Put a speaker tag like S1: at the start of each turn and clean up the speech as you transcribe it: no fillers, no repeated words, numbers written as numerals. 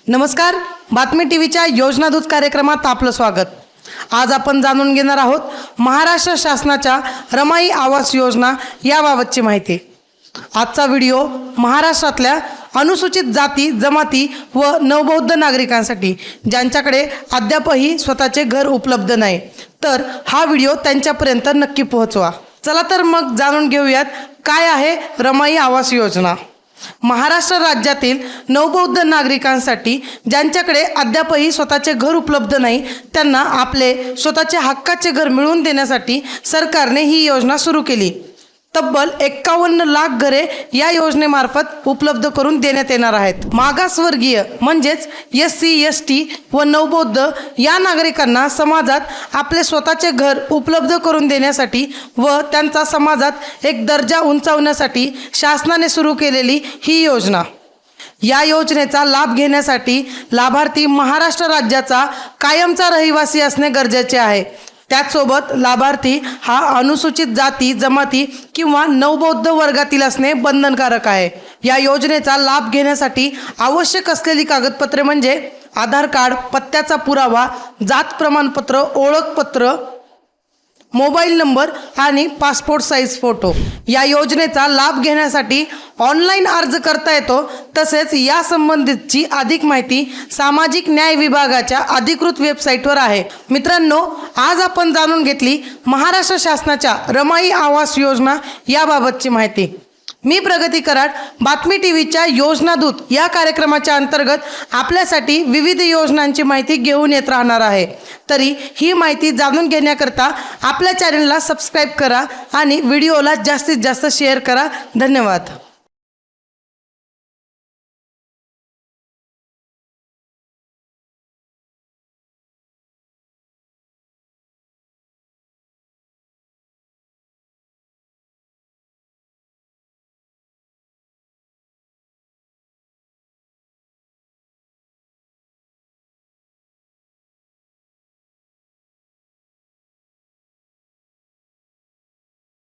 S1: नमस्कार, बातमी टीव्हीच्या योजनादूत कार्यक्रमात आपलं स्वागत। आज आपण जाणून घेणार आहोत महाराष्ट्र शासनाच्या रमाई आवास योजना याबाबतची माहिती। आजचा व्हिडिओ महाराष्ट्रातल्या अनुसूचित जाती जमाती व नवबौद्ध नागरिकांसाठी ज्यांच्याकडे अद्यापही स्वतःचे घर उपलब्ध नाही, तर हा व्हिडिओ त्यांच्यापर्यंत नक्की पोहोचवा। चला तर मग जाणून घेऊयात काय आहे रमाई आवास योजना। महाराष्ट्र राज्यातील नवबौद्ध नागरिकांसाठी ज्यांच्याकडे अद्यापही स्वतःचे घर उपलब्ध नाही, त्यांना आपले स्वतःचे हक्काचे घर मिळवून देण्यासाठी सरकारने ही योजना सुरू केली। तब्बल 51 लाख घरे या योजनेमार्फत उपलब्ध करून देण्यात येणार आहेत। मागासवर्गीय म्हणजेच SC ST व नवबौद्ध या नागरिकांना समाजात आपले स्वतःचे घर उपलब्ध करून देण्यासाठी व त्यांचा समाजात एक दर्जा उंचावण्यासाठी शासनाने सुरू केलेली ही योजना। या योजनेचा लाभ घेण्यासाठी लाभार्थी महाराष्ट्र राज्याचा कायमचा रहिवासी असणे गरजेचे आहे। त्याचसोबत लाभार्थी हा अनुसूचित जाती जमाती किंवा नवबौद्ध वर्गातील असणे बंधनकारक आहे। या योजनेचा लाभ घेण्यासाठी आवश्यक असलेली कागदपत्रे म्हणजे आधार कार्ड, पत्त्याचा पुरावा, जात प्रमाणपत्र, ओळखपत्र, मोबाईल नंबर आणि पासपोर्ट साईज फोटो। या योजनेचा लाभ घेण्यासाठी ऑनलाईन अर्ज करता येतो। तसेच या संबंधितची अधिक माहिती सामाजिक न्याय विभागाच्या अधिकृत वेबसाईटवर आहे। मित्रांनो, आज आपण जाणून घेतली महाराष्ट्र शासनाच्या रमाई आवास योजना याबाबतची माहिती। मी प्रगती कराड, बातमी टीव्हीच्या योजनादूत या कार्यक्रमाच्या अंतर्गत आपल्यासाठी विविध योजनांची माहिती घेऊन येत राहणार आहे। तरी ही माहिती जाणून घेण्याकरता आपल्या चॅनलला सबस्क्राईब करा आणि व्हिडिओला जास्तीत जास्त शेअर करा। धन्यवाद।